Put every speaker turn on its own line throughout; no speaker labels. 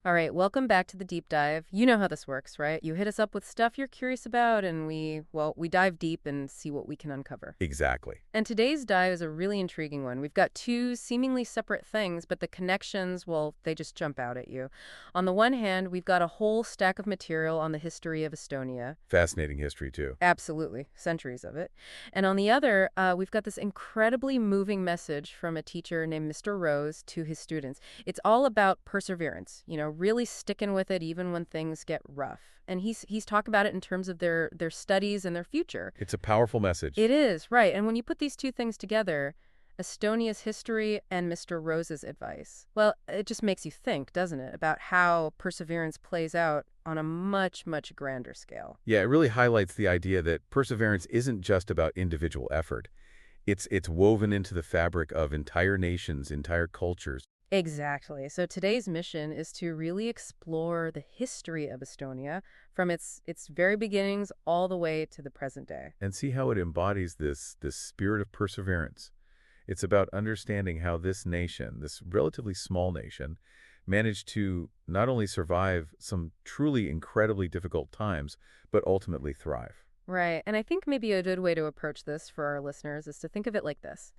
All right, welcome back to the deep dive. You know how this works, right? You hit us up with stuff you're curious about, and we dive deep and see what we can uncover.
Exactly.
And today's dive is a really intriguing one. We've got two seemingly separate things, but the connections, well, they just jump out at you. On the one hand, we've got a whole stack of material on the history of Estonia.
Fascinating history, too.
Absolutely, centuries of it. And on the other, we've got this incredibly moving message from a teacher named Mr. Rose to his students. It's all about perseverance, really sticking with it even when things get rough. And he's talking about it in terms of their studies and their future.
It's a powerful message.
It is, right. And when you put these two things together, Estonia's history and Mr. Rose's advice, well, it just makes you think, doesn't it, about how perseverance plays out on a much, much grander scale.
Yeah, it really highlights the idea that perseverance isn't just about individual effort. It's woven into the fabric of entire nations, entire cultures,
Exactly. So today's mission is to really explore the history of Estonia from its very beginnings all the way to the present day.
and see how it embodies this spirit of perseverance. It's about understanding how this nation, this relatively small nation, managed to not only survive some truly incredibly difficult times, but ultimately thrive.
Right. And I think maybe a good way to approach this for our listeners is to think of it like this.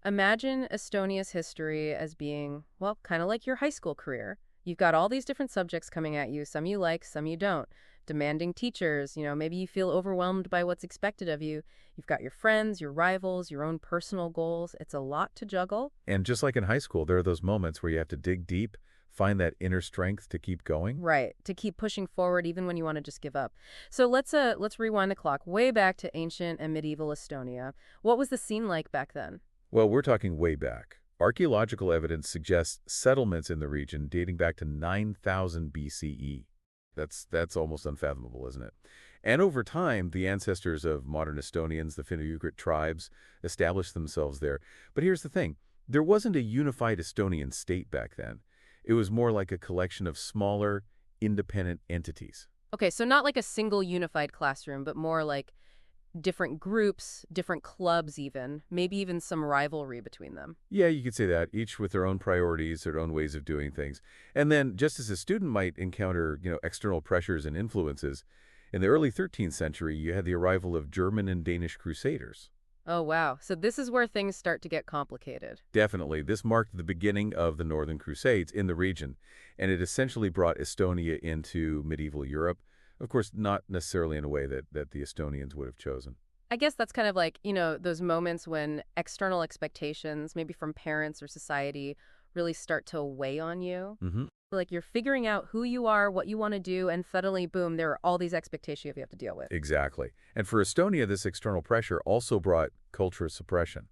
Imagine Estonia's history as being, well, kind of like your high school career. You've got all these different subjects coming at you, some you like, some you don't. Demanding teachers, maybe you feel overwhelmed by what's expected of you. You've got your friends, your rivals, your own personal goals. It's a lot to juggle.
And just like in high school, there are those moments where you have to dig deep, find that inner strength to keep going.
Right, to keep pushing forward even when you want to just give up. So let's rewind the clock way back to ancient and medieval Estonia. What was the scene like back then?
Well, we're talking way back. Archaeological evidence suggests settlements in the region dating back to 9000 BCE. That's almost unfathomable, isn't it? And over time, the ancestors of modern Estonians, the Finno-Ugric tribes, established themselves there. But here's the thing. There wasn't a unified Estonian state back then. It was more like a collection of smaller, independent entities.
Okay, so not like a single unified classroom, but more like different groups, different clubs even, maybe even some rivalry between them.
Yeah, you could say that, each with their own priorities, their own ways of doing things. And then, just as a student might encounter, external pressures and influences, in the early 13th century, you had the arrival of German and Danish crusaders.
Oh, wow. So this is where things start to get complicated.
Definitely, this marked the beginning of the Northern Crusades in the region, and it essentially brought Estonia into medieval Europe. Of course, not necessarily in a way that the Estonians would have chosen.
I guess that's kind of like, those moments when external expectations, maybe from parents or society, really start to weigh on you.
Hmm.
Like you're figuring out who you are, what you want to do, and suddenly, boom, there are all these expectations you have to deal with.
Exactly. And for Estonia, this external pressure also brought cultural suppression.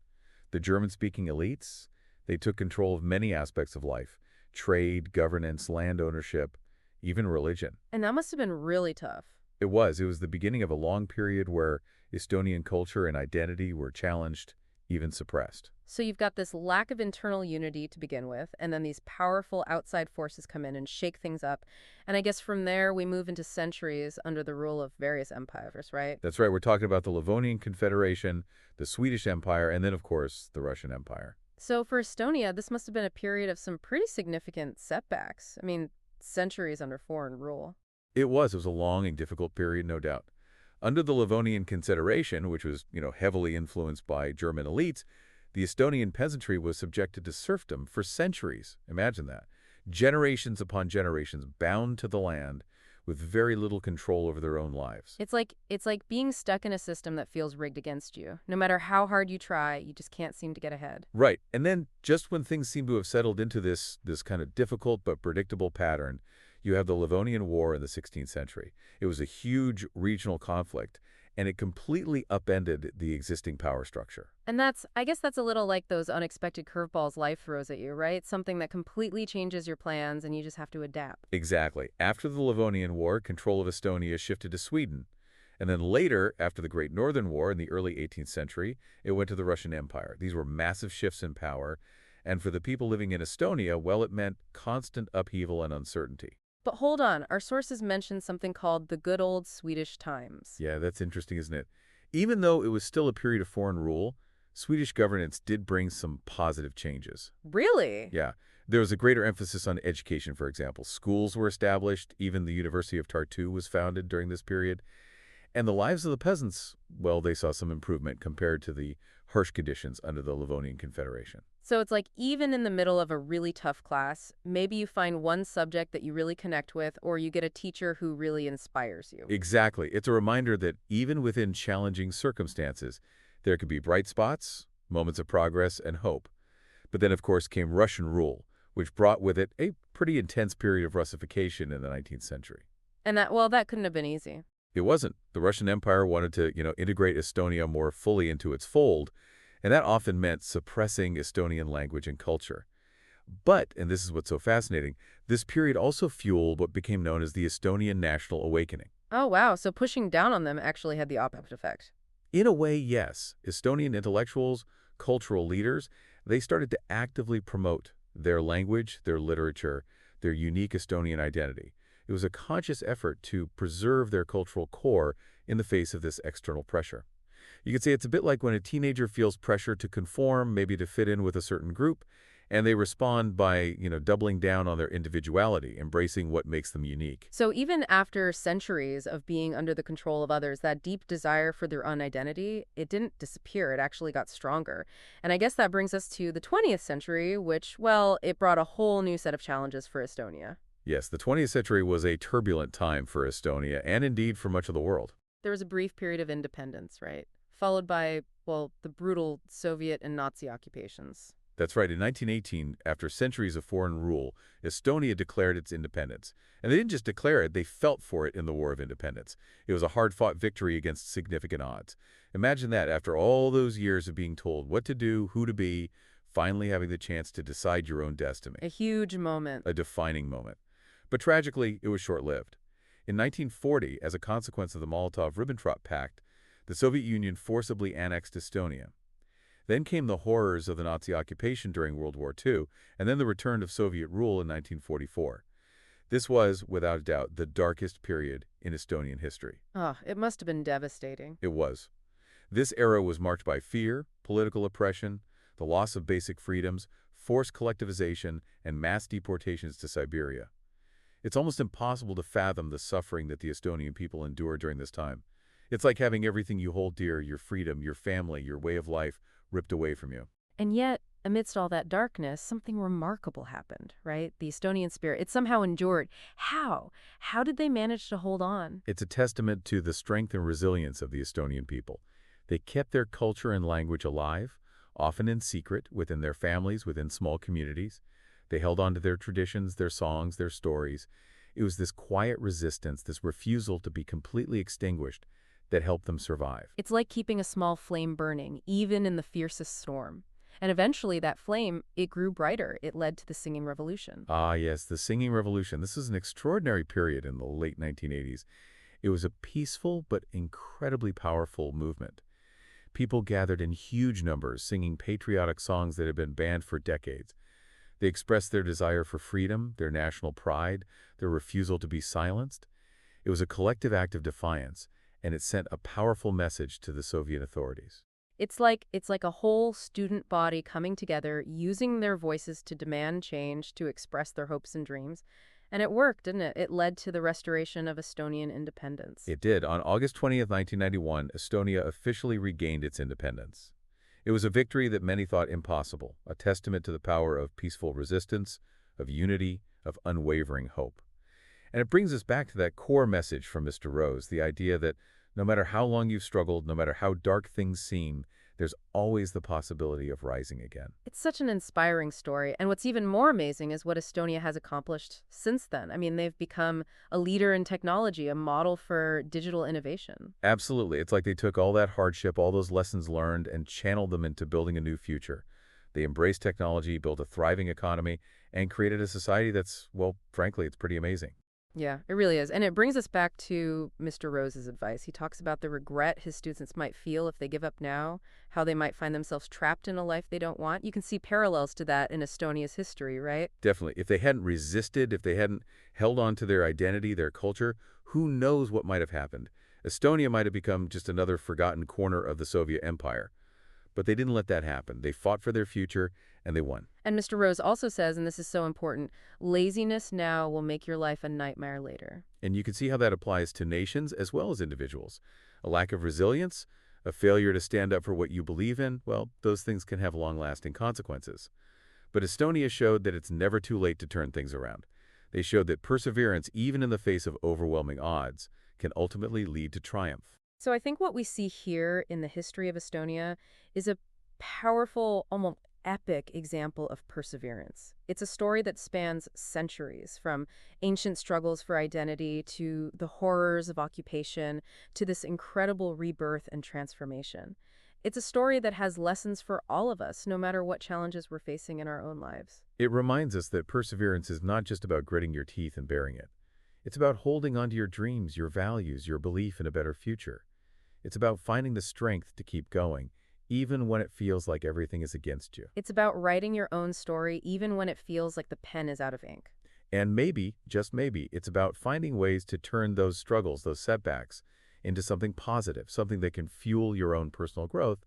The German-speaking elites, they took control of many aspects of life: trade, governance, land ownership, even religion.
And that must have been really tough.
It was the beginning of a long period where Estonian culture and identity were challenged, even suppressed.
So you've got this lack of internal unity to begin with, and then these powerful outside forces come in and shake things up. And I guess from there we move into centuries under the rule of various empires, right?
That's right, we're talking about the Livonian Confederation, the Swedish Empire, and then, of course, the Russian Empire.
So for Estonia, this must have been a period of some pretty significant setbacks. I mean, centuries under foreign rule.
It was a long and difficult period, no doubt. Under the Livonian Confederation, which was, heavily influenced by German elites, the Estonian peasantry was subjected to serfdom for centuries. Imagine that. Generations upon generations bound to the land with very little control over their own lives.
It's like being stuck in a system that feels rigged against you. No matter how hard you try, you just can't seem to get ahead.
Right. And then just when things seem to have settled into this kind of difficult but predictable pattern, you have the Livonian War in the 16th century. It was a huge regional conflict, and it completely upended the existing power structure.
And I guess that's a little like those unexpected curveballs life throws at you, right? Something that completely changes your plans and you just have to adapt.
Exactly. After the Livonian War, control of Estonia shifted to Sweden. And then later, after the Great Northern War in the early 18th century, it went to the Russian Empire. These were massive shifts in power. And for the people living in Estonia, well, it meant constant upheaval and uncertainty.
But hold on, our sources mention something called the good old Swedish times.
Yeah, that's interesting, isn't it? Even though it was still a period of foreign rule, Swedish governance did bring some positive changes.
Really?
Yeah, There was a greater emphasis on education, for example. Schools were established, even the University of Tartu was founded during this period. And the lives of the peasants, well, they saw some improvement compared to the harsh conditions under the Livonian Confederation.
So it's like even in the middle of a really tough class, maybe you find one subject that you really connect with, or you get a teacher who really inspires you.
Exactly. It's a reminder that even within challenging circumstances, there could be bright spots, moments of progress, and hope. But then, of course, came Russian rule, which brought with it a pretty intense period of Russification in the 19th century.
And that couldn't have been easy.
It wasn't. The Russian Empire wanted to, integrate Estonia more fully into its fold, and that often meant suppressing Estonian language and culture. But, and this is what's so fascinating, this period also fueled what became known as the Estonian National Awakening.
Oh, wow. So pushing down on them actually had the opposite effect.
In a way, yes. Estonian intellectuals, cultural leaders, they started to actively promote their language, their literature, their unique Estonian identity. It was a conscious effort to preserve their cultural core in the face of this external pressure. You could say it's a bit like when a teenager feels pressure to conform, maybe to fit in with a certain group, and they respond by, doubling down on their individuality, embracing what makes them unique.
So even after centuries of being under the control of others, that deep desire for their own identity, it didn't disappear. It actually got stronger. And I guess that brings us to the 20th century, which, well, it brought a whole new set of challenges for Estonia.
Yes, the 20th century was a turbulent time for Estonia, and indeed for much of the world.
There was a brief period of independence, right? Followed by, well, the brutal Soviet and Nazi occupations.
That's right. In 1918, after centuries of foreign rule, Estonia declared its independence. And they didn't just declare it, they felt for it in the War of Independence. It was a hard-fought victory against significant odds. Imagine that, after all those years of being told what to do, who to be, finally having the chance to decide your own destiny.
A huge moment.
A defining moment. But tragically, it was short-lived. In 1940, as a consequence of the Molotov-Ribbentrop Pact, the Soviet Union forcibly annexed Estonia. Then came the horrors of the Nazi occupation during World War II, and then the return of Soviet rule in 1944. This was, without a doubt, the darkest period in Estonian history.
Oh, it must have been devastating.
It was. This era was marked by fear, political oppression, the loss of basic freedoms, forced collectivization, and mass deportations to Siberia. It's almost impossible to fathom the suffering that the Estonian people endured during this time. It's like having everything you hold dear, your freedom, your family, your way of life, ripped away from you.
And yet, amidst all that darkness, something remarkable happened, right? The Estonian spirit, it somehow endured. How? How did they manage to hold on?
It's a testament to the strength and resilience of the Estonian people. They kept their culture and language alive, often in secret, within their families, within small communities. They held on to their traditions, their songs, their stories. It was this quiet resistance, this refusal to be completely extinguished, that helped them survive.
It's like keeping a small flame burning, even in the fiercest storm. And eventually that flame, it grew brighter. It led to the Singing Revolution.
Ah, yes, the Singing Revolution. This is an extraordinary period in the late 1980s. It was a peaceful but incredibly powerful movement. People gathered in huge numbers, singing patriotic songs that had been banned for decades. They expressed their desire for freedom, their national pride, their refusal to be silenced. It was a collective act of defiance, and it sent a powerful message to the Soviet authorities.
It's like a whole student body coming together, using their voices to demand change, to express their hopes and dreams. And it worked, didn't it? It led to the restoration of Estonian independence.
It did. On August 20th, 1991, Estonia officially regained its independence. It was a victory that many thought impossible, a testament to the power of peaceful resistance, of unity, of unwavering hope. And it brings us back to that core message from Mr. Rose, the idea that no matter how long you've struggled, no matter how dark things seem, there's always the possibility of rising again.
It's such an inspiring story. And what's even more amazing is what Estonia has accomplished since then. I mean, they've become a leader in technology, a model for digital innovation.
Absolutely. It's like they took all that hardship, all those lessons learned, and channeled them into building a new future. They embraced technology, built a thriving economy, and created a society that's, well, frankly, it's pretty amazing.
Yeah, it really is. And it brings us back to Mr. Rose's advice. He talks about the regret his students might feel if they give up now, how they might find themselves trapped in a life they don't want. You can see parallels to that in Estonia's history, right?
Definitely. If they hadn't resisted, if they hadn't held on to their identity, their culture, who knows what might have happened? Estonia might have become just another forgotten corner of the Soviet Empire. But they didn't let that happen. They fought for their future, and they won.
And Mr. Rose also says, and this is so important, laziness now will make your life a nightmare later.
And you can see how that applies to nations as well as individuals. A lack of resilience, a failure to stand up for what you believe in, well, those things can have long-lasting consequences. But Estonia showed that it's never too late to turn things around. They showed that perseverance, even in the face of overwhelming odds, can ultimately lead to triumph.
So I think what we see here in the history of Estonia is a powerful, almost epic example of perseverance. It's a story that spans centuries, from ancient struggles for identity to the horrors of occupation to this incredible rebirth and transformation. It's a story that has lessons for all of us, no matter what challenges we're facing in our own lives.
It reminds us that perseverance is not just about gritting your teeth and bearing it. It's about holding onto your dreams, your values, your belief in a better future. It's about finding the strength to keep going, even when it feels like everything is against you.
It's about writing your own story, even when it feels like the pen is out of ink.
And maybe, just maybe, it's about finding ways to turn those struggles, those setbacks, into something positive, something that can fuel your own personal growth,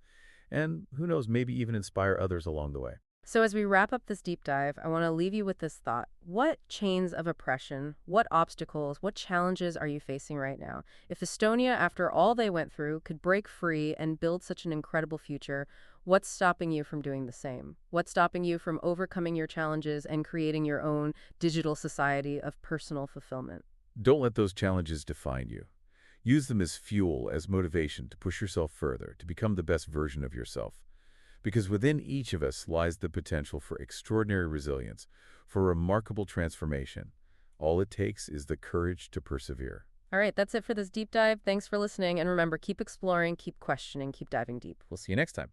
and who knows, maybe even inspire others along the way.
So, as we wrap up this deep dive, I want to leave you with this thought. What chains of oppression, what obstacles, what challenges are you facing right now? If Estonia, after all they went through, could break free and build such an incredible future, what's stopping you from doing the same? What's stopping you from overcoming your challenges and creating your own digital society of personal fulfillment?
Don't let those challenges define you. Use them as fuel, as motivation to push yourself further, to become the best version of yourself. Because within each of us lies the potential for extraordinary resilience, for remarkable transformation. All it takes is the courage to persevere.
All right, that's it for this deep dive. Thanks for listening. And remember, keep exploring, keep questioning, keep diving deep.
We'll see you next time.